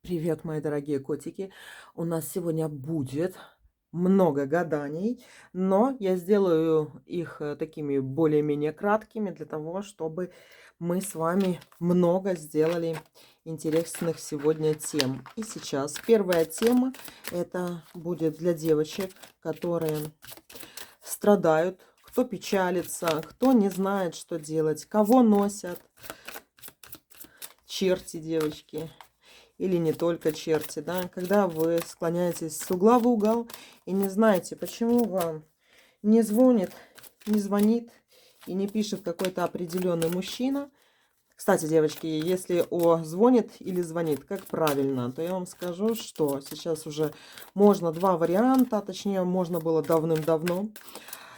Привет, мои дорогие котики. У нас сегодня будет много гаданий, но я сделаю их такими более-менее краткими для того, чтобы мы с вами много сделали интересных сегодня тем. И сейчас первая тема это будет для девочек, которые страдают, кто печалится, кто не знает, что делать, кого носят черти, девочки. Или не только черти, да, когда вы склоняетесь с угла в угол и не знаете, почему вам не звонит, не звонит и не пишет какой-то определенный мужчина. Кстати, девочки, если звонит или звонит, как правильно, то я вам скажу, что сейчас уже можно два варианта, точнее, можно было давным-давно.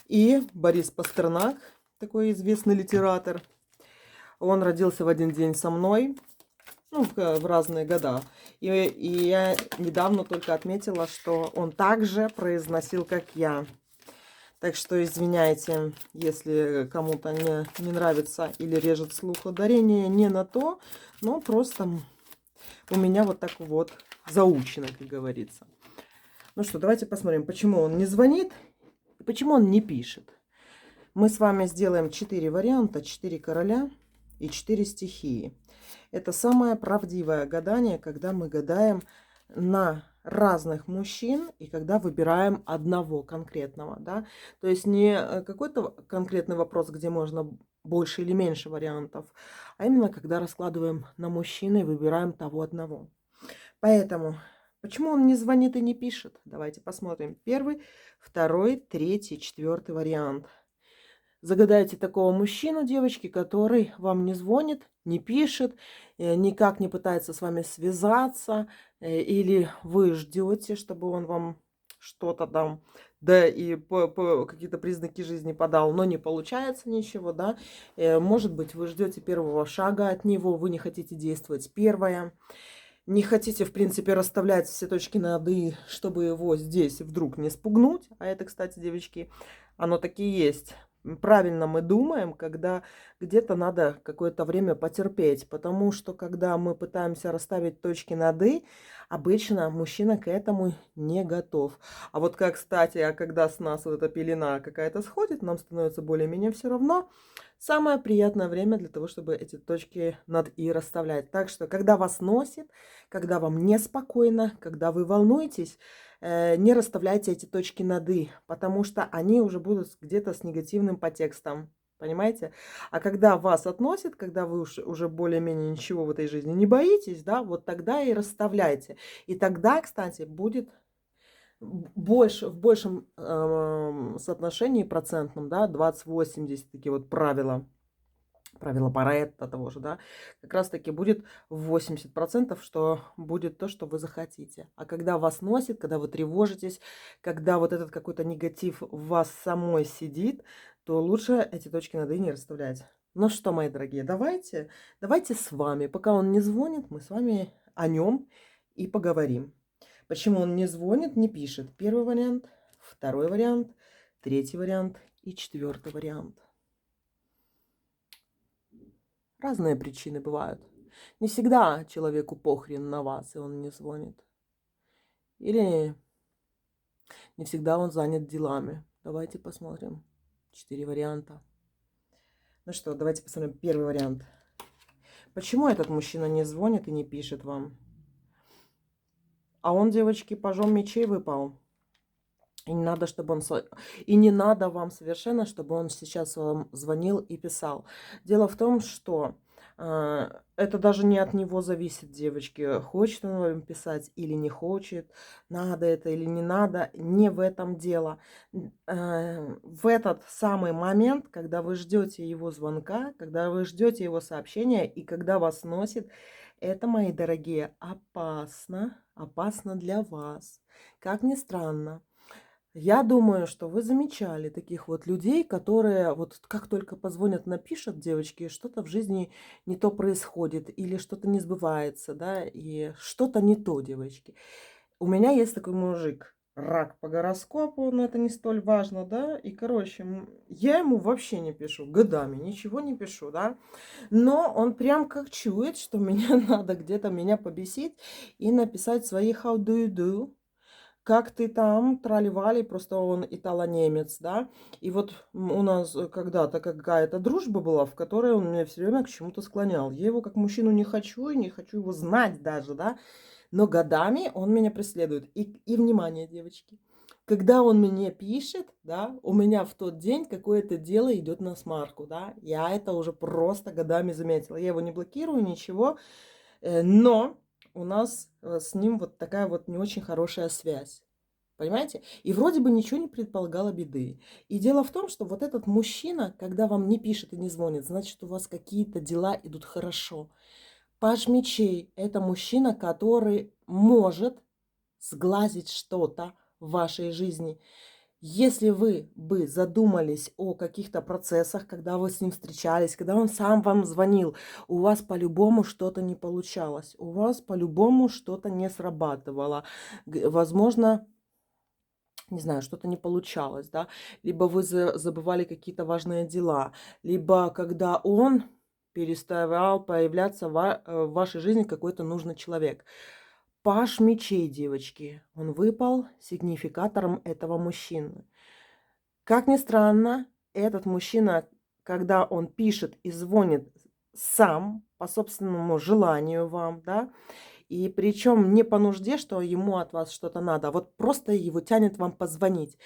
И Борис Пастернак, такой известный литератор, он родился в один день со мной. Ну, в разные года. И я недавно только отметила, что он также произносил, как я. Так что извиняйте, если кому-то не нравится или режет слух ударение не на то, но просто у меня вот так вот заучено, как говорится. Ну что, давайте посмотрим, почему он не звонит и почему он не пишет. Мы с вами сделаем 4 варианта, 4 короля и 4 стихии. Это самое правдивое гадание, когда мы гадаем на разных мужчин и когда выбираем одного конкретного, да. То есть не какой-то конкретный вопрос, где можно больше или меньше вариантов, а именно когда раскладываем на мужчины и выбираем того одного. Поэтому, почему он не звонит и не пишет? Давайте посмотрим. Первый, второй, третий, четвертый вариант. Загадайте такого мужчину, девочки, который вам не звонит, не пишет, никак не пытается с вами связаться, или вы ждете, чтобы он вам что-то там, да, и по какие-то признаки жизни подал, но не получается ничего, да. Может быть, вы ждете первого шага от него, вы не хотите действовать первое, не хотите, в принципе, расставлять все точки над «и», чтобы его здесь вдруг не спугнуть. А это, кстати, девочки, оно таки есть. Правильно мы думаем, когда где-то надо какое-то время потерпеть, потому что когда мы пытаемся расставить точки над «и», обычно мужчина к этому не готов. А вот как, кстати, когда с нас вот эта пелена какая-то сходит, нам становится более-менее все равно, самое приятное время для того, чтобы эти точки над «и» расставлять. Так что, когда вас носит, когда вам неспокойно, когда вы волнуетесь, не расставляйте эти точки над «и», потому что они уже будут где-то с негативным подтекстом. Понимаете? А когда вас относят, когда вы уже более-менее ничего в этой жизни не боитесь, да, вот тогда и расставляйте. И тогда, кстати, будет больше, в большем соотношении процентном, да, 20-80, такие вот правила Паретта того же, да, как раз таки будет 80%, что будет то, что вы захотите. А когда вас носит, когда вы тревожитесь, когда вот этот какой-то негатив в вас самой сидит, то лучше эти точки над «и» не расставлять. Ну что, мои дорогие, давайте с вами, пока он не звонит, мы с вами о нем и поговорим. Почему он не звонит, не пишет? Первый вариант, второй вариант, третий вариант и четвертый вариант. Разные причины бывают. Не всегда человеку похрен на вас, и он не звонит. Или не всегда он занят делами. Давайте посмотрим. 4 варианта. Ну что, давайте посмотрим первый вариант. Почему этот мужчина не звонит и не пишет вам? А он, девочки, пажом мечей выпал. И не надо, чтобы И не надо вам совершенно, чтобы он сейчас вам звонил и писал. Дело в том, что это даже не от него зависит, девочки. Хочет он вам писать или не хочет, надо это или не надо. Не в этом дело. В этот самый момент, когда вы ждете его звонка, когда вы ждете его сообщения и когда вас носит, это, мои дорогие, опасно. Опасно для вас. Как ни странно. Я думаю, что вы замечали таких вот людей, которые вот как только позвонят, напишут, девочки, что-то в жизни не то происходит или что-то не сбывается, да, и что-то не то, девочки. У меня есть такой мужик. Рак по гороскопу, но это не столь важно, да. И, короче, я ему вообще не пишу годами, ничего не пишу, да. Но он прям как чует, что меня надо где-то меня побесить и написать свои how do you do, как ты там, трали-вали, просто он итало-немец, да. И вот у нас когда-то какая-то дружба была, в которой он меня все время к чему-то склонял. Я его как мужчину не хочу, и не хочу его знать даже, да. Но годами он меня преследует. И внимание, девочки, когда он мне пишет, да, у меня в тот день какое-то дело идет на смарку, да. Я это уже просто годами заметила. Я его не блокирую, ничего, но у нас с ним вот такая вот не очень хорошая связь. Понимаете? И вроде бы ничего не предполагало беды. И дело в том, что вот этот мужчина, когда вам не пишет и не звонит, значит, у вас какие-то дела идут хорошо. Паж мечей – это мужчина, который может сглазить что-то в вашей жизни. Если вы бы задумались о каких-то процессах, когда вы с ним встречались, когда он сам вам звонил, у вас по-любому что-то не получалось, у вас по-любому что-то не срабатывало. Возможно, не знаю, что-то не получалось, да, либо вы забывали какие-то важные дела, либо когда он переставал появляться в вашей жизни какой-то нужный человек. Паж мечей, девочки, он выпал сигнификатором этого мужчины. Как ни странно, этот мужчина, когда он пишет и звонит сам по собственному желанию вам, да, и причем не по нужде, что ему от вас что-то надо, а вот просто его тянет вам позвонить.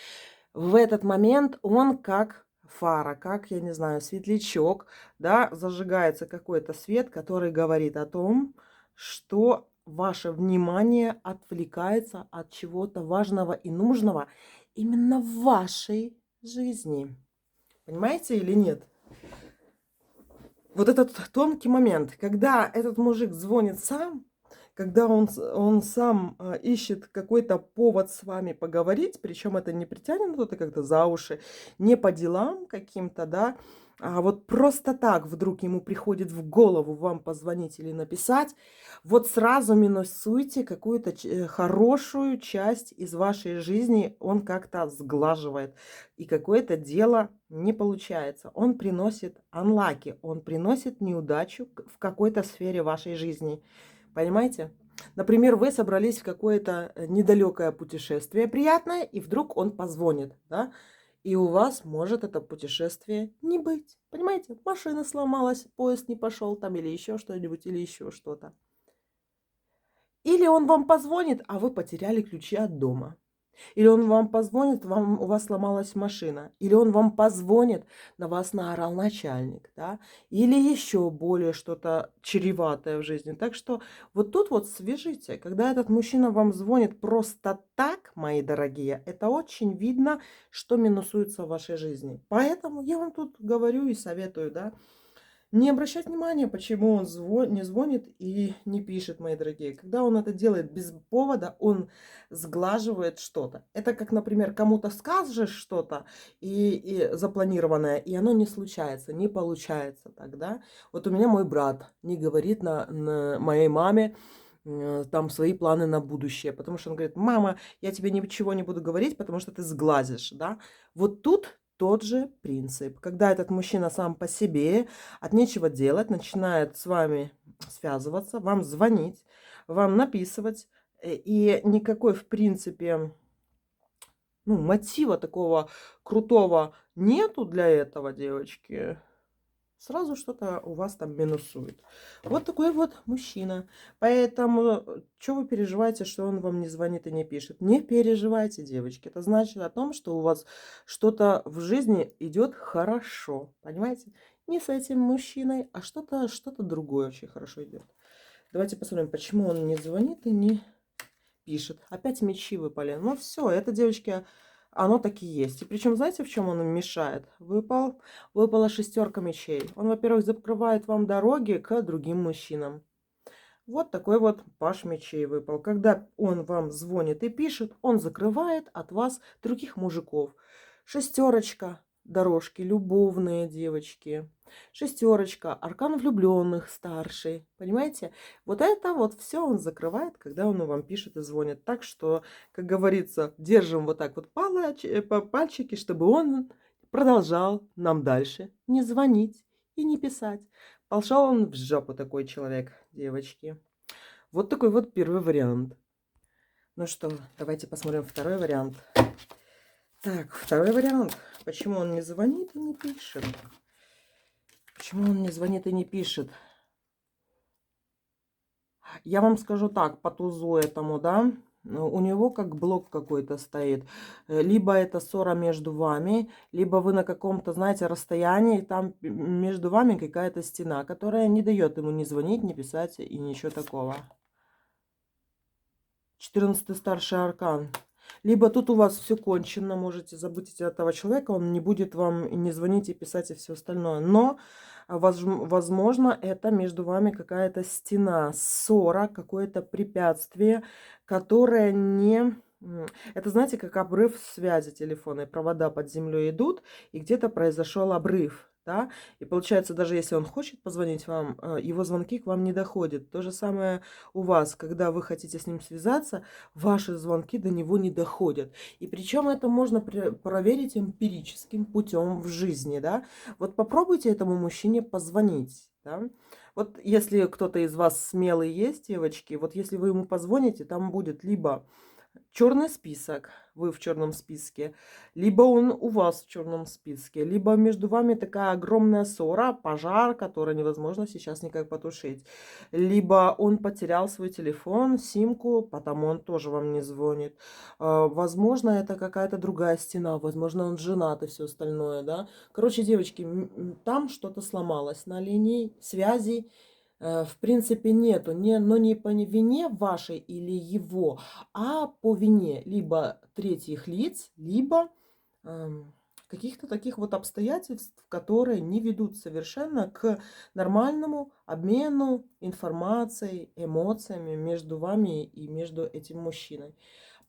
В этот момент он как фара, как, я не знаю, светлячок, да, зажигается какой-то свет, который говорит о том, что ваше внимание отвлекается от чего-то важного и нужного именно в вашей жизни. Понимаете или нет? Вот этот тонкий момент, когда этот мужик звонит сам, когда он сам ищет какой-то повод с вами поговорить, причем это не притянуто как-то за уши, не по делам каким-то, да, а вот просто так вдруг ему приходит в голову вам позвонить или написать, вот сразу минусуйте какую-то хорошую часть из вашей жизни, он как-то сглаживает, и какое-то дело не получается. Он приносит анлаки, он приносит неудачу в какой-то сфере вашей жизни. Понимаете? Например, вы собрались в какое-то недалекое путешествие приятное, и вдруг он позвонит, да? И у вас может это путешествие не быть. Понимаете? Машина сломалась, поезд не пошел там, или еще что-нибудь, или еще что-то. Или он вам позвонит, а вы потеряли ключи от дома. Или он вам позвонит, у вас сломалась машина. Или он вам позвонит, на вас наорал начальник. Да? Или еще более что-то чреватое в жизни. Так что вот тут вот свяжите. Когда этот мужчина вам звонит просто так, мои дорогие, это очень видно, что минусуется в вашей жизни. Поэтому я вам тут говорю и советую, да, не обращать внимания, почему он не звонит и не пишет, мои дорогие. Когда он это делает без повода, он сглаживает что-то. Это как, например, кому-то скажешь что-то и запланированное, и оно не случается, не получается тогда. Вот у меня мой брат не говорит на моей маме там свои планы на будущее, потому что он говорит: мама, я тебе ничего не буду говорить, потому что ты сглазишь, да. Вот тут тот же принцип. Когда этот мужчина сам по себе от нечего делать начинает с вами связываться, вам звонить, вам написывать, и никакой, в принципе, ну, мотива такого крутого нету для этого, девочки, сразу что-то у вас там минусует. Вот такой вот мужчина. Поэтому, что вы переживаете, что он вам не звонит и не пишет? Не переживайте, девочки. Это значит о том, что у вас что-то в жизни идет хорошо. Понимаете? Не с этим мужчиной, а что-то другое очень хорошо идет. Давайте посмотрим, почему он не звонит и не пишет. Опять мечи выпали. Ну все, это, девочки, оно так и есть. И причем, знаете, в чем он им мешает? Выпала шестерка мечей. Он, во-первых, закрывает вам дороги к другим мужчинам. Вот такой вот паж мечей выпал. Когда он вам звонит и пишет, он закрывает от вас других мужиков. Шестерочка. дорожки, любовные, девочки. Шестерочка, аркан влюбленных, старший. Понимаете? Вот это вот все он закрывает, когда он вам пишет и звонит. Так что, как говорится, держим вот так вот пальчики, чтобы он продолжал нам дальше не звонить и не писать. Пошел он в жопу, такой человек, девочки. Вот такой вот первый вариант. Ну что, давайте посмотрим второй вариант. Так, второй вариант. Почему он не звонит и не пишет? Почему он не звонит и не пишет? Я вам скажу так, по тузу этому, да, у него как блок какой-то стоит. Либо это ссора между вами, либо вы на каком-то, знаете, расстоянии, там между вами какая-то стена, которая не дает ему ни звонить, ни писать и ничего такого. 14-й старший аркан. Либо тут у вас все кончено, можете забыть этого человека, он не будет вам не звонить и писать и все остальное. Но, возможно, это между вами какая-то стена, ссора, какое-то препятствие, которое не... Это, знаете, как обрыв связи телефонной. Провода под землей идут, и где-то произошел обрыв. Да? И получается, даже если он хочет позвонить вам, его звонки к вам не доходят. То же самое у вас, когда вы хотите с ним связаться, ваши звонки до него не доходят. И причем это можно проверить эмпирическим путем в жизни, да. Вот попробуйте этому мужчине позвонить, да. Вот если кто-то из вас смелый есть, девочки, вот если вы ему позвоните, там будет либо черный список, вы в черном списке, либо он у вас в черном списке, либо между вами такая огромная ссора, пожар, который невозможно сейчас никак потушить, либо он потерял свой телефон, симку, потому он тоже вам не звонит. Возможно, это какая-то другая стена, возможно, он женат и все остальное, да. Короче, девочки, там что-то сломалось на линии связи. В принципе, нету, но не по вине вашей или его, а по вине либо третьих лиц, либо каких-то таких вот обстоятельств, которые не ведут совершенно к нормальному обмену информацией, эмоциями между вами и между этим мужчиной.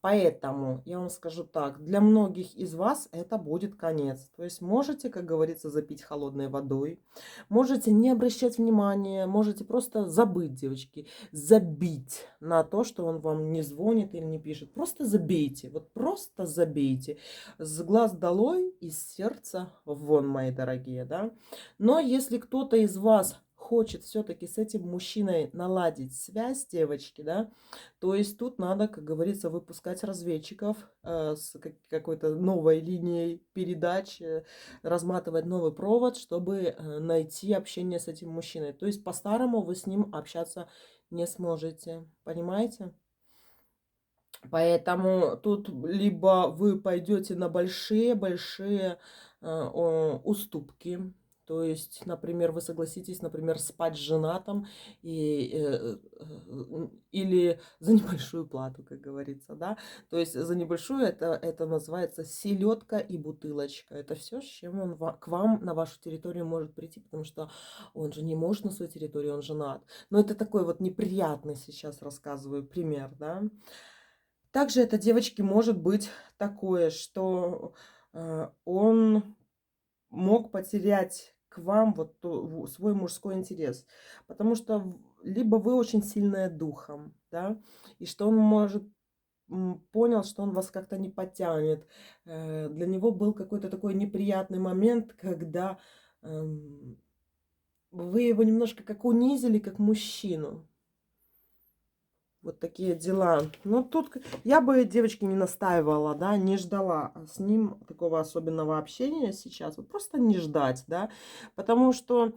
Поэтому я вам скажу так, для многих из вас это будет конец. То есть можете, как говорится, запить холодной водой, можете не обращать внимания, можете просто забыть, девочки, забить на то, что он вам не звонит или не пишет. Просто забейте, вот просто забейте. С глаз долой, из сердца вон, мои дорогие, да. Но если кто-то из вас хочет все-таки с этим мужчиной наладить связь, девочки, да, то есть тут надо, как говорится, выпускать разведчиков с какой-то новой линией передач, разматывать новый провод, чтобы найти общение с этим мужчиной. То есть по-старому вы с ним общаться не сможете. Понимаете? Поэтому тут либо вы пойдете на большие-большие уступки. То есть, например, вы согласитесь, например, спать с женатым или за небольшую плату, как говорится, да. То есть за небольшую это называется селедка и бутылочка. Это все, с чем он к вам на вашу территорию может прийти, потому что он же не может на свою территорию, он женат. Но это такой вот неприятный сейчас рассказываю пример, да. Также это, девочки, может быть такое, что он мог потерять к вам вот свой мужской интерес. Потому что либо вы очень сильная духом, да, и что он может понял, что он вас как-то не потянет. Для него был какой-то такой неприятный момент, когда вы его немножко как унизили, как мужчину. Вот такие дела. Но тут я бы, девочки, не настаивала, да, не ждала с ним такого особенного общения сейчас. Вот просто не ждать, да. Потому что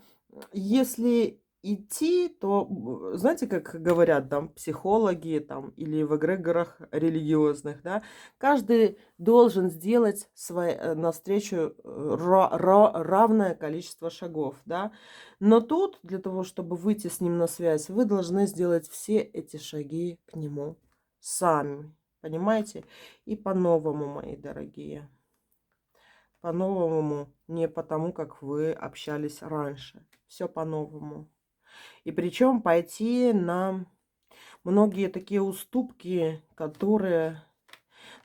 если идти, то, знаете, как говорят там психологи там, или в эгрегорах религиозных, да, каждый должен сделать навстречу равное количество шагов, да. Но тут, для того, чтобы выйти с ним на связь, вы должны сделать все эти шаги к нему сами. Понимаете? И по-новому, мои дорогие. По-новому, не потому, как вы общались раньше. Все по-новому. И причем пойти на многие такие уступки, которые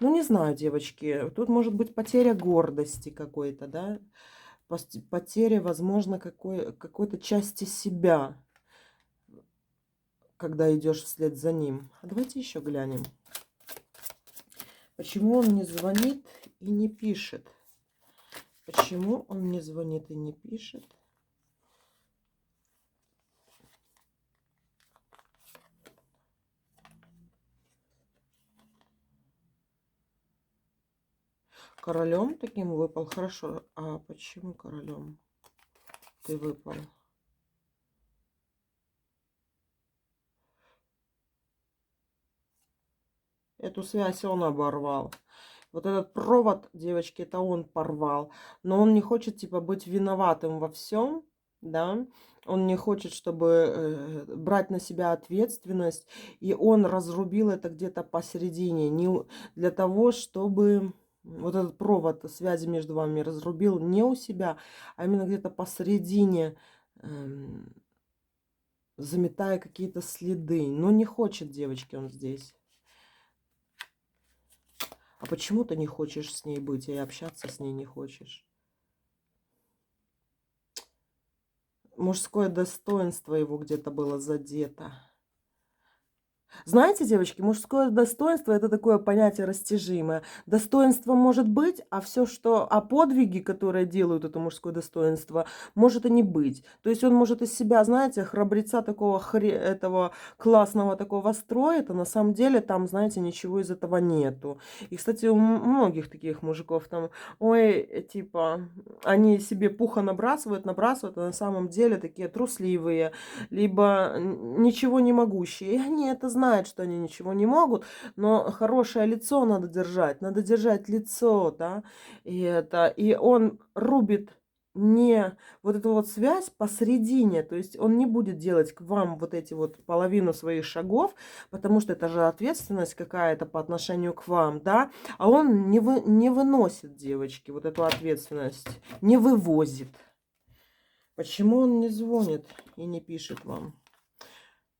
Ну, не знаю, девочки, тут может быть потеря гордости какой-то, да? Потеря, возможно, какой-то части себя, когда идешь вслед за ним. А давайте еще глянем. Почему он не звонит и не пишет? Почему он не звонит и не пишет? Королем таким выпал? Хорошо. А почему королем ты выпал? Эту связь он оборвал. Вот этот провод, девочки, это он порвал. Но он не хочет, типа, быть виноватым во всем, да. Он не хочет, чтобы брать на себя ответственность. И он разрубил это где-то посередине. Не для того, чтобы вот этот провод связи между вами разрубил не у себя, а именно где-то посередине, заметая какие-то следы. Но не хочет, девочки, он здесь. А почему ты не хочешь с ней быть и общаться с ней не хочешь? Мужское достоинство его где-то было задето. Знаете, девочки, мужское достоинство — это такое понятие растяжимое. Достоинство может быть, а все, что... А подвиги, которые делают это мужское достоинство, может и не быть. То есть он может из себя, знаете, храбреца такого, этого классного такого строит, а на самом деле там, знаете, ничего из этого нету. И, кстати, у многих таких мужиков там, ой, типа, они себе пуха набрасывают, а на самом деле такие трусливые, либо ничего не могущие. И они это знают, что они ничего не могут, но хорошее лицо надо держать лицо, да, и он рубит не вот эту вот связь посередине, то есть он не будет делать к вам вот эти вот половину своих шагов, потому что это же ответственность какая-то по отношению к вам, да, а он не выносит, девочки, вот эту ответственность, не вывозит. Почему он не звонит и не пишет вам?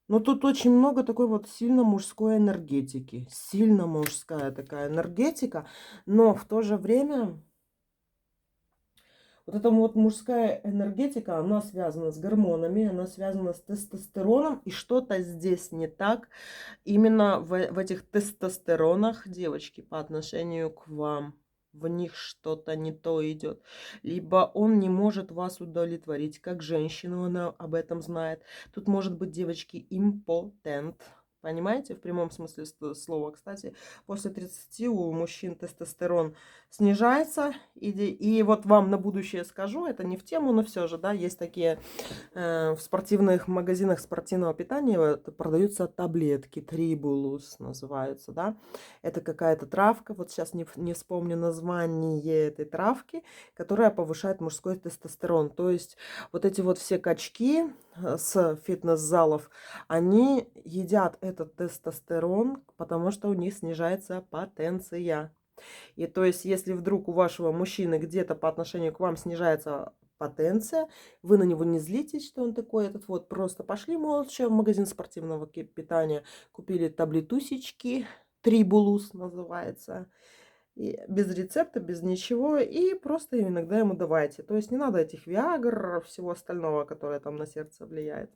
Но тут очень много такой вот сильно мужской энергетики. Сильно мужская такая энергетика. Но в то же время вот эта вот мужская энергетика, она связана с гормонами, она связана с тестостероном. И что-то здесь не так именно в этих тестостеронах, девочки, по отношению к вам. В них что-то не то идет. Либо он не может вас удовлетворить как женщину, она об этом знает. Тут может быть, девочки, импотент. Понимаете, в прямом смысле слова. Кстати, после 30 у мужчин тестостерон снижается. И вот вам на будущее скажу, это не в тему, но все же, да, есть такие в спортивных магазинах спортивного питания продаются таблетки, трибулус называются, да. Это какая-то травка, вот сейчас не вспомню название этой травки, которая повышает мужской тестостерон. То есть вот эти вот все качки с фитнес-залов, они едят этот тестостерон, потому что у них снижается потенция. И то есть, если вдруг у вашего мужчины где-то по отношению к вам снижается потенция, вы на него не злитесь, что он такой этот вот. Просто пошли молча в магазин спортивного питания, купили таблетусечки, трибулус называется, и без рецепта, без ничего, и просто иногда ему давайте. То есть не надо этих виагр, всего остального, которое там на сердце влияет.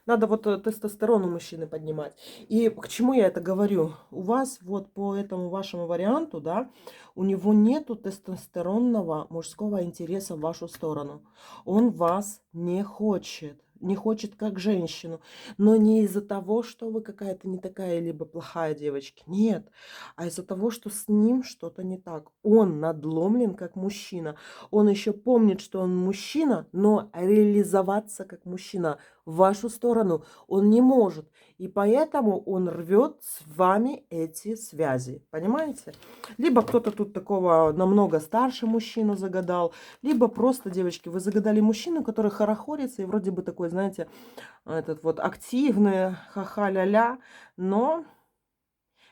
Надо вот тестостерон у мужчины поднимать. И к чему я это говорю? У вас вот по этому вашему варианту, да, у него нету тестостеронного мужского интереса в вашу сторону. Он вас не хочет. Не хочет как женщину. Но не из-за того, что вы какая-то не такая, либо плохая девочка. Нет. А из-за того, что с ним что-то не так. Он надломлен как мужчина. Он еще помнит, что он мужчина, но реализоваться как мужчина в вашу сторону он не может. И поэтому он рвет с вами эти связи. Понимаете? Либо кто-то тут такого намного старше мужчину загадал, либо просто, девочки, вы загадали мужчину, который хорохорится и вроде бы такой, знаете, этот вот активный, ха-ха-ля-ля, но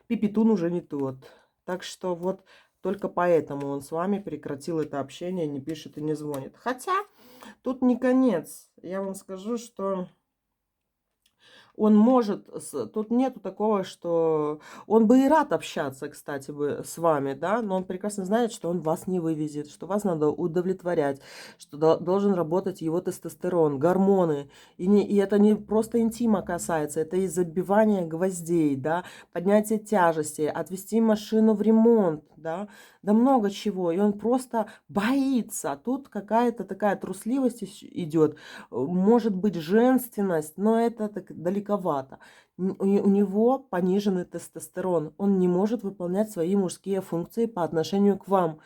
пипитун уже не тот. Так что вот только поэтому он с вами прекратил это общение, не пишет и не звонит. Хотя тут не конец. Я вам скажу, что Он может, тут нету такого, что он бы и рад общаться, кстати, бы с вами, да, но он прекрасно знает, что он вас не вывезет, что вас надо удовлетворять, что должен работать его тестостерон, гормоны. И это не просто интима касается, это и забивание гвоздей, да, поднятие тяжести, отвезти машину в ремонт, да много чего. И он просто боится. Тут какая-то такая трусливость идет, может быть женственность, но это так далековато. У него пониженный тестостерон. Он не может выполнять свои мужские функции по отношению к вам.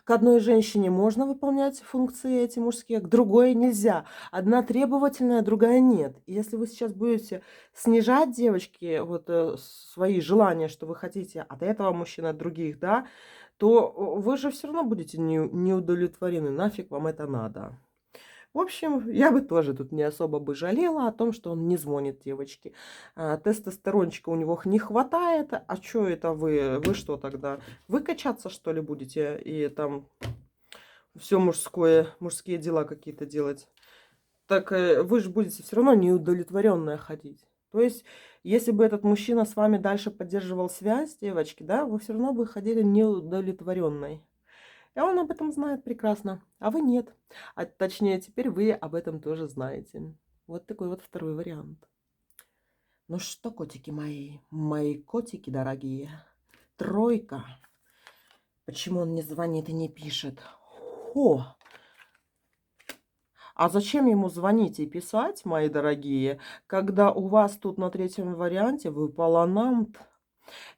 К одной женщине можно выполнять функции эти мужские, к другой нельзя. Одна требовательная, другая нет. И если вы сейчас будете снижать, девочки, вот свои желания, что вы хотите от этого мужчины, от других, да, то вы же все равно будете не удовлетворены. Нафиг вам это надо. В общем, я бы тоже тут не особо бы жалела о том, что он не звонит девочке. Тестостерончика у него не хватает. А что это вы? Вы что тогда? Вы качаться, что ли, будете? И там все мужские дела какие-то делать? Так вы же будете все равно неудовлетворенная ходить. То есть, если бы этот мужчина с вами дальше поддерживал связь, девочки, да, вы все равно бы ходили неудовлетворенной. И он об этом знает прекрасно, а вы нет. А точнее, теперь вы об этом тоже знаете. Вот такой вот второй вариант. Ну что, котики мои котики дорогие, тройка. Почему он не звонит и не пишет? Хо! А зачем ему звонить и писать, мои дорогие, когда у вас тут на третьем варианте выпал Анант?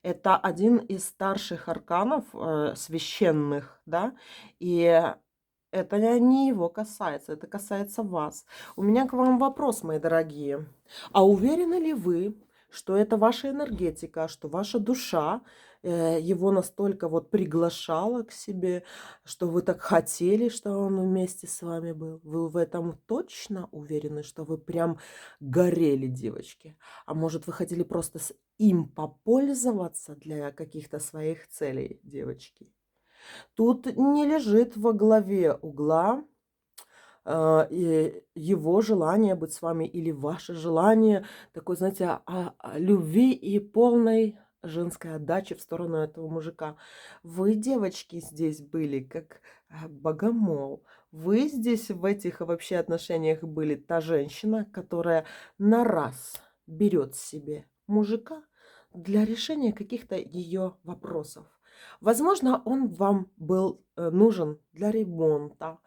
Это один из старших арканов священных, да, и это не его касается, это касается вас. У меня к вам вопрос, мои дорогие. А уверены ли вы, что это ваша энергетика, что ваша душа его настолько вот приглашала к себе, что вы так хотели, что он вместе с вами был? Вы в этом точно уверены, что вы прям горели, девочки? А может, вы хотели просто им попользоваться для каких-то своих целей, девочки? Тут не лежит во главе угла и его желание быть с вами или ваше желание такой, знаете, любви и полной женской отдачи в сторону этого мужика. Вы, девочки, здесь были как богомол. Вы здесь в этих вообще отношениях были та женщина, которая на раз берет себе мужика для решения каких-то ее вопросов. Возможно, он вам был нужен для ремонта,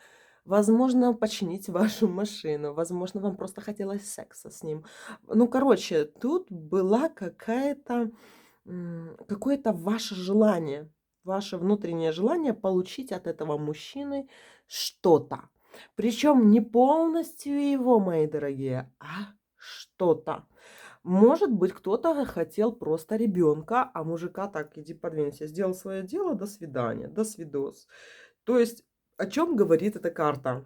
возможно, починить вашу машину, возможно, вам просто хотелось секса с ним. Ну, короче, тут была какое-то ваше желание, ваше внутреннее желание получить от этого мужчины что-то. Причем не полностью его, мои дорогие, а что-то. Может быть, кто-то хотел просто ребенка, а мужика так, иди подвинься, сделал свое дело, до свидания, до свидос. То есть, о чем говорит эта карта?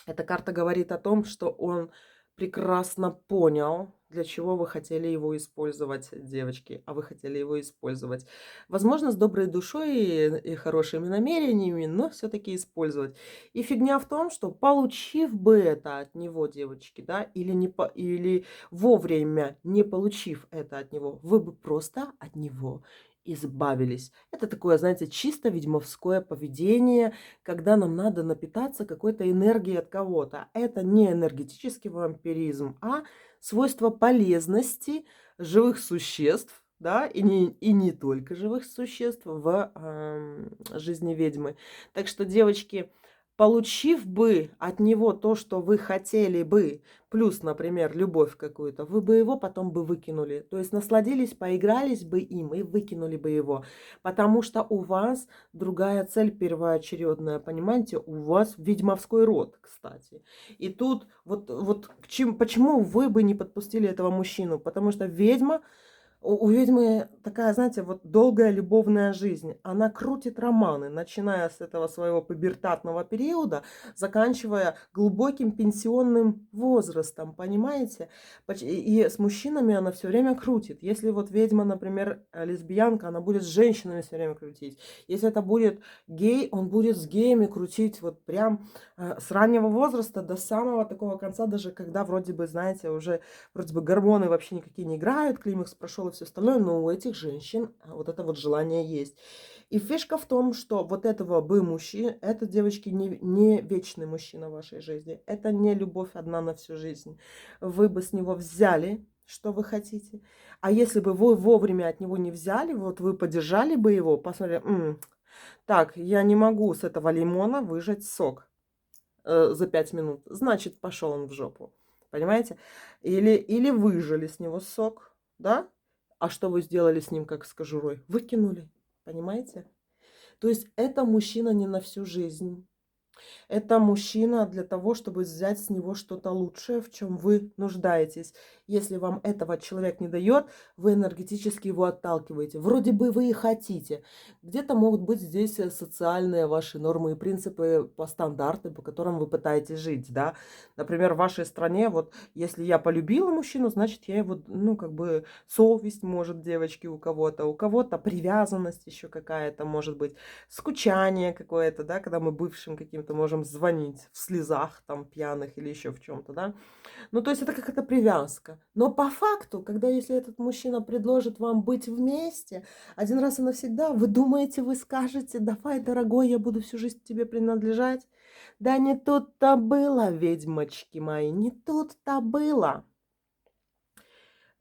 Эта карта говорит о том, что он прекрасно понял, для чего вы хотели его использовать, девочки, а вы хотели его использовать. Возможно, с доброй душой и хорошими намерениями, но все-таки использовать. И фигня в том, что получив бы это от него, девочки, да, или вовремя не получив это от него, вы бы просто от него избавились. Это такое, знаете, чисто ведьмовское поведение, когда нам надо напитаться какой-то энергией от кого-то. Это не энергетический вампиризм, а свойство полезности живых существ, да, и не только живых существ в жизни ведьмы. Так что, девочки, получив бы от него то, что вы хотели бы, плюс, например, любовь какую-то, вы бы его потом бы выкинули. То есть насладились, поигрались бы им и выкинули бы его. Потому что у вас другая цель первоочередная, понимаете? У вас ведьмовской род, кстати. И тут почему вы бы не подпустили этого мужчину? Потому что ведьма У ведьмы такая, знаете, вот долгая любовная жизнь. Она крутит романы, начиная с этого своего пубертатного периода, заканчивая глубоким пенсионным возрастом, понимаете? И с мужчинами она все время крутит. Если вот ведьма, например, лесбиянка, она будет с женщинами все время крутить. Если это будет гей, он будет с геями крутить вот прям с раннего возраста до самого такого конца, даже когда вроде бы, знаете, уже вроде бы гормоны вообще никакие не играют, климакс прошел и все остальное, но у этих женщин вот это вот желание есть. И фишка в том, что вот этого бы мужчины, это, девочки, не вечный мужчина в вашей жизни. Это не любовь одна на всю жизнь. Вы бы с него взяли, что вы хотите. А если бы вы вовремя от него не взяли, вот вы поддержали бы его, посмотрели, так, я не могу с этого лимона выжать сок за 5 минут. Значит, пошел он в жопу. Понимаете? Или выжали с него сок, да? А что вы сделали с ним, как с кожурой? Выкинули. Понимаете? То есть это мужчина не на всю жизнь. Это мужчина для того, чтобы взять с него что-то лучшее, в чем вы нуждаетесь. Если вам этого человек не дает, вы энергетически его отталкиваете. Вроде бы вы и хотите. Где-то могут быть здесь социальные ваши нормы и принципы по стандарты, по которым вы пытаетесь жить, да. Например, в вашей стране, вот если я полюбила мужчину, значит я его, ну, как бы совесть может, девочки, у кого-то привязанность еще какая-то может быть, скучание какое-то, да, когда мы бывшим каким-то можем звонить в слезах, там, пьяных или еще в чем-то, да. Ну, то есть это какая-то привязка. Но по факту, когда если этот мужчина предложит вам быть вместе, один раз и навсегда, вы думаете, вы скажете, давай, дорогой, я буду всю жизнь тебе принадлежать? Да не тут-то было, ведьмочки мои, не тут-то было.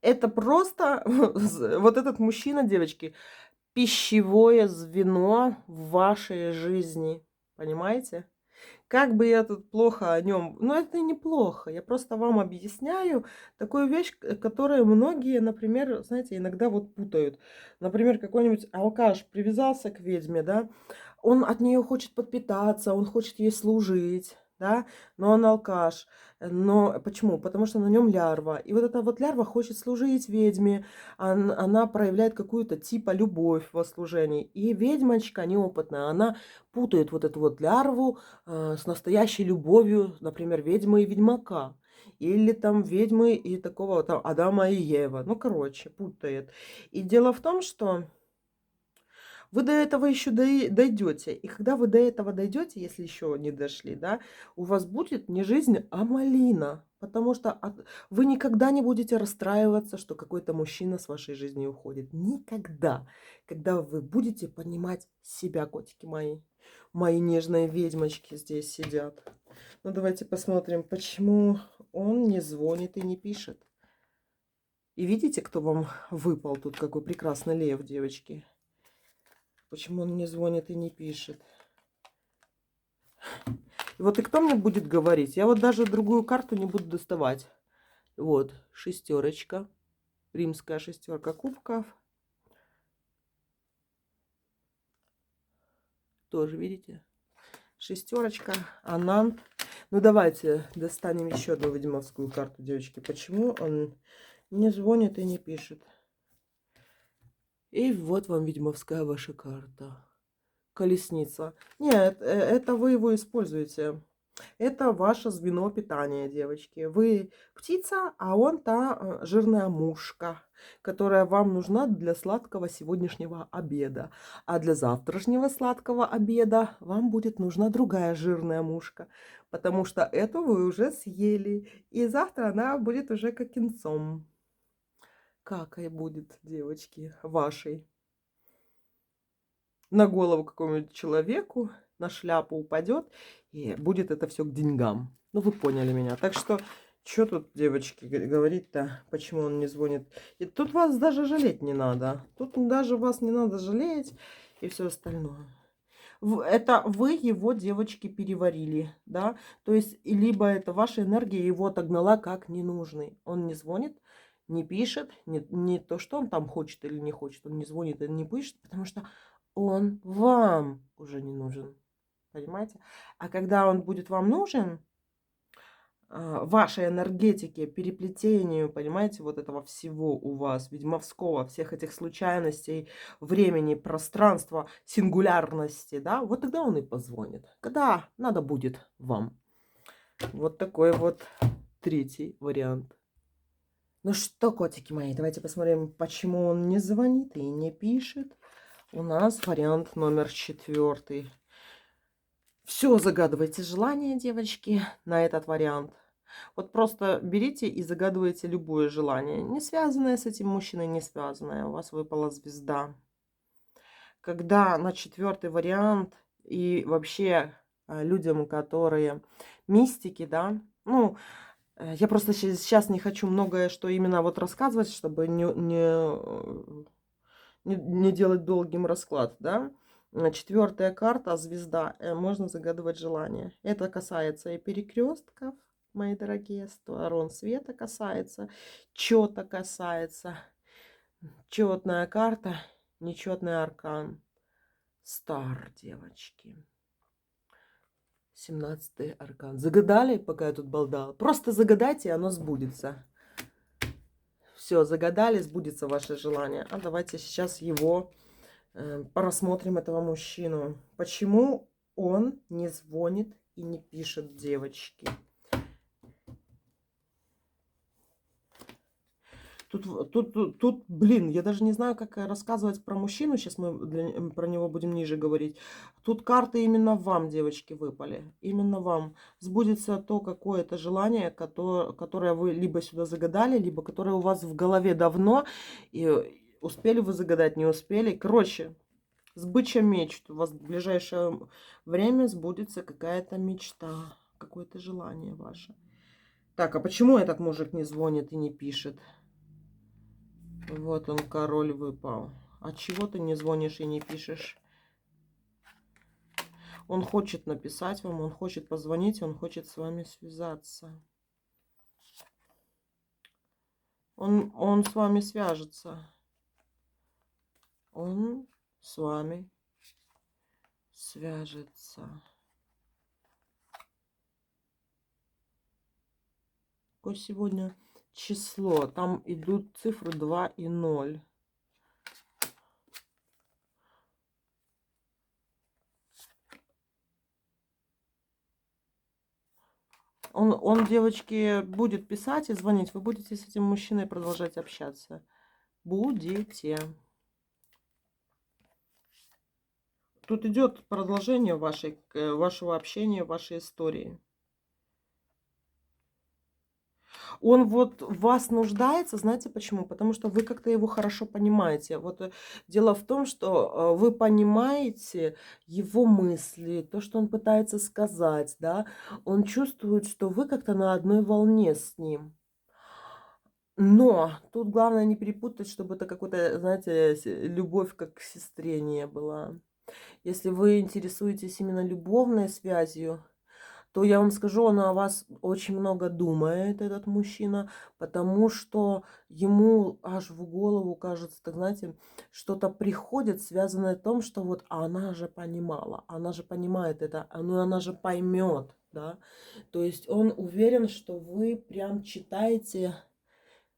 Это просто вот этот мужчина, девочки, пищевое звено в вашей жизни. Понимаете? Как бы я тут плохо о нем, ну это и неплохо, я просто вам объясняю такую вещь, которую многие, например, знаете, иногда вот путают. Например, какой-нибудь алкаш привязался к ведьме, да, он от нее хочет подпитаться, он хочет ей служить, да, но он алкаш. Но почему? Потому что на нем лярва. И вот эта вот лярва хочет служить ведьме, она проявляет какую-то типа любовь во служении. И ведьмочка неопытная, она путает вот эту вот лярву с настоящей любовью, например, ведьмы и ведьмака. Или там ведьмы и такого там Адама и Ева. Ну, короче, путает. И дело в том, что вы до этого еще дойдете. И когда вы до этого дойдете, если еще не дошли, да, у вас будет не жизнь, а малина. Потому что вы никогда не будете расстраиваться, что какой-то мужчина с вашей жизни уходит. Никогда. Когда вы будете понимать себя, котики мои. Мои нежные ведьмочки здесь сидят. Ну, давайте посмотрим, почему он не звонит и не пишет. И видите, кто вам выпал тут? Какой прекрасный лев, девочки. Почему он не звонит и не пишет? И вот и кто мне будет говорить? Я вот даже другую карту не буду доставать. Вот, шестерочка. Римская шестерка кубков. Тоже, видите? Шестерочка, Анант. Ну, давайте достанем еще одну ведьмовскую карту, девочки. Почему он не звонит и не пишет? И вот вам ведьмовская ваша карта. Колесница. Нет, это вы его используете. Это ваше звено питания, девочки. Вы птица, а он та жирная мушка, которая вам нужна для сладкого сегодняшнего обеда. А для завтрашнего сладкого обеда вам будет нужна другая жирная мушка, потому что эту вы уже съели. И завтра она будет уже какинцом. Какой будет, девочки, вашей. На голову какому-нибудь человеку, на шляпу упадет, и будет это все к деньгам. Ну, вы поняли меня. Так что тут, девочки, говорить-то, почему он не звонит? И тут вас даже жалеть не надо. Тут даже вас не надо жалеть и все остальное. Это вы его, девочки, переварили, да? То есть, либо это ваша энергия его отогнала как ненужный. Он не звонит, не пишет, не то, что он там хочет или не хочет. Он не звонит и не пишет, потому что он вам уже не нужен. Понимаете? А когда он будет вам нужен, вашей энергетике, переплетению, понимаете, вот этого всего у вас, ведьмовского, всех этих случайностей, времени, пространства, сингулярности, да, вот тогда он и позвонит, когда надо будет вам. Вот такой вот третий вариант. Ну что, котики мои, давайте посмотрим, почему он не звонит и не пишет. У нас вариант номер 4. Все, загадывайте желание, девочки, на этот вариант. Вот просто берите и загадывайте любое желание, не связанное с этим мужчиной, не связанное. У вас выпала звезда. Когда на 4 вариант и вообще людям, которые мистики, да, ну, я просто сейчас не хочу многое, что именно вот рассказывать, чтобы не делать долгим расклад, да. 4 карта, звезда, можно загадывать желание. Это касается и перекрестков, мои дорогие, сторон света касается, чета касается. Четная карта, нечетный аркан. Стар, девочки. 17-й аркан. Загадали, пока я тут болтала? Просто загадайте, и оно сбудется. Все, загадали, сбудется ваше желание. А давайте сейчас его порассмотрим, этого мужчину. Почему он не звонит и не пишет, девочки? Тут, блин, я даже не знаю, как рассказывать про мужчину. Сейчас мы про него будем ниже говорить. Тут карты именно вам, девочки, выпали. Именно вам. Сбудется то какое-то желание, которое вы либо сюда загадали, либо которое у вас в голове давно. И успели вы загадать, не успели. Короче, сбыча мечт. У вас в ближайшее время сбудется какая-то мечта, какое-то желание ваше. Так, а почему этот мужик не звонит и не пишет? Вот он, король выпал. А чего ты не звонишь и не пишешь? Он хочет написать вам, он хочет позвонить, он хочет с вами связаться. Он с вами свяжется. Он с вами свяжется. Какое сегодня число? Там идут цифры 2 и 0. Он, девочки, будет писать и звонить. Вы будете с этим мужчиной продолжать общаться. Будете. Тут идет продолжение вашего общения, вашей истории. Он вот в вас нуждается, знаете почему? Потому что вы как-то его хорошо понимаете. Вот дело в том, что вы понимаете его мысли, то, что он пытается сказать, да. Он чувствует, что вы как-то на одной волне с ним. Но тут главное не перепутать, чтобы это какой-то, знаете, любовь как к сестре не была. Если вы интересуетесь именно любовной связью, то я вам скажу, он о вас очень много думает, этот мужчина, потому что ему аж в голову, кажется, так знаете, что-то приходит, связанное с том, что вот она же понимала, она же понимает это, ну она же поймет, да. То есть он уверен, что вы прям читаете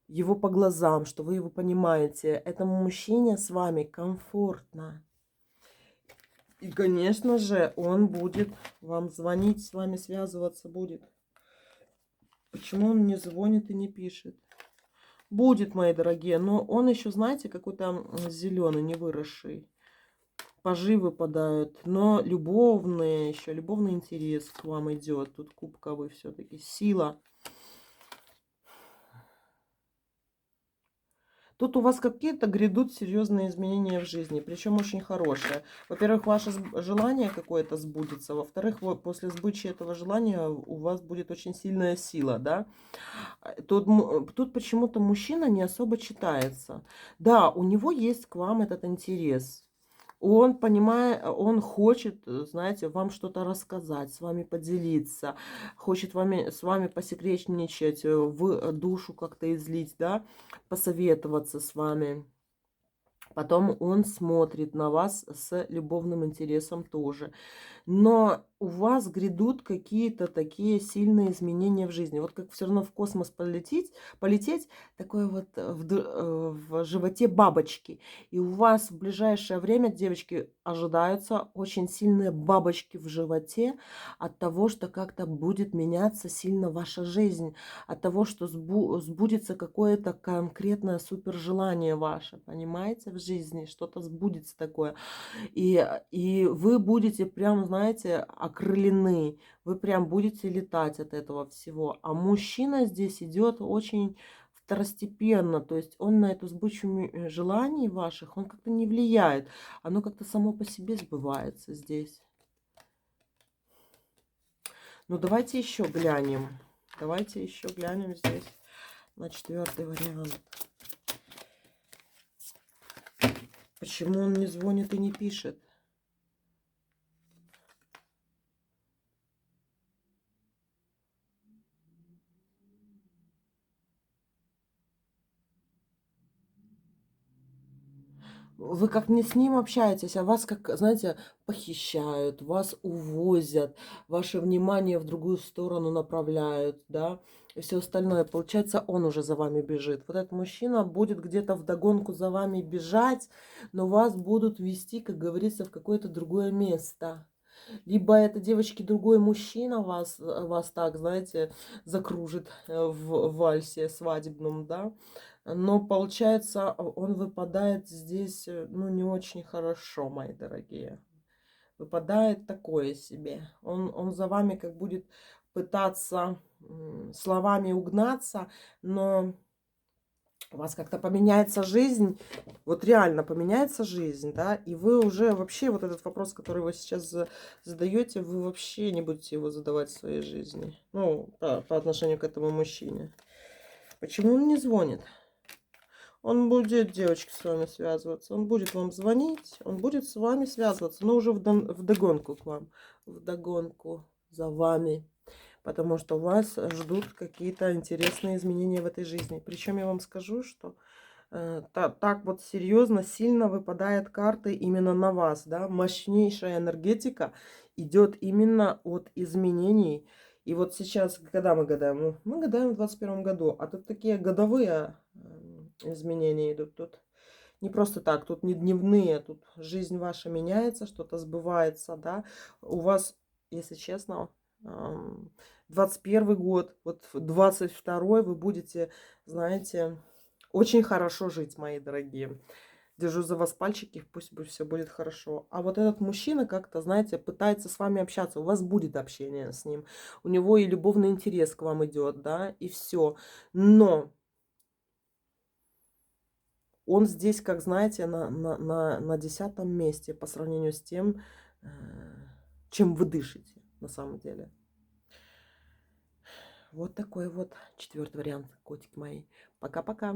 его по глазам, что вы его понимаете. Этому мужчине с вами комфортно. И, конечно же, он будет вам звонить, с вами связываться будет. Почему он не звонит и не пишет? Будет, мои дорогие, но он еще, знаете, какой-то зеленый, не выросший. Пажи выпадают, но любовный, еще любовный интерес к вам идет. Тут кубковый все-таки, сила. Тут у вас какие-то грядут серьезные изменения в жизни, причем очень хорошие. Во-первых, ваше желание какое-то сбудется. Во-вторых, после сбычи этого желания у вас будет очень сильная сила, да. Тут почему-то мужчина не особо читается. Да, у него есть к вам этот интерес. Он понимает, он хочет, знаете, вам что-то рассказать, с вами поделиться, хочет с вами посекретничать, в душу как-то излить, да, посоветоваться с вами, Потом он смотрит на вас с любовным интересом тоже. Но у вас грядут какие-то такие сильные изменения в жизни. Вот как все равно в космос полететь такое вот в животе бабочки. И у вас в ближайшее время, девочки, ожидаются очень сильные бабочки в животе от того, что как-то будет меняться сильно ваша жизнь, от того, что сбудется какое-то конкретное супер желание ваше, понимаете, в жизни, что-то сбудется такое. И вы будете прям, знаете, окрылены. Вы прям будете летать от этого всего. А мужчина здесь идет очень второстепенно. То есть он на эту сбычу желаний ваших, он как-то не влияет. Оно как-то само по себе сбывается здесь. Ну, давайте еще глянем. Давайте еще глянем здесь на четвертый вариант. Почему он не звонит и не пишет? Вы как не с ним общаетесь, а вас, как, знаете, похищают, вас увозят, ваше внимание в другую сторону направляют, да, и все остальное. Получается, он уже за вами бежит. Вот этот мужчина будет где-то вдогонку за вами бежать, но вас будут вести, как говорится, в какое-то другое место. Либо это, девочки, другой мужчина вас так, знаете, закружит в вальсе свадебном, да. Но получается, он выпадает здесь, ну, не очень хорошо, мои дорогие. Выпадает такое себе. Он за вами как будет пытаться словами угнаться, но у вас как-то поменяется жизнь, вот реально поменяется жизнь, да, и вы уже вообще вот этот вопрос, который вы сейчас задаете, вы вообще не будете его задавать в своей жизни, ну, по отношению к этому мужчине. Почему он не звонит? Он будет, девочки, с вами связываться, он будет вам звонить, он будет с вами связываться, но уже вдогонку к вам, вдогонку за вами. Потому что вас ждут какие-то интересные изменения в этой жизни. Причем я вам скажу, что так вот серьезно, сильно выпадает карты именно на вас. Да? Мощнейшая энергетика идет именно от изменений. И вот сейчас, когда мы гадаем? Ну, мы гадаем в 21 году. А тут такие годовые изменения идут. Тут не просто так, тут не дневные, тут жизнь ваша меняется, что-то сбывается, да. У вас, если честно, 21 год, вот 22 вы будете, знаете, очень хорошо жить, мои дорогие. Держу за вас пальчики, пусть все будет хорошо. А вот этот мужчина как-то, знаете, пытается с вами общаться. У вас будет общение с ним. У него и любовный интерес к вам идет, да, и все. Но он здесь, как знаете, на 10-м месте по сравнению с тем, чем вы дышите на самом деле. Вот такой вот четвертый вариант, котик мои. Пока-пока.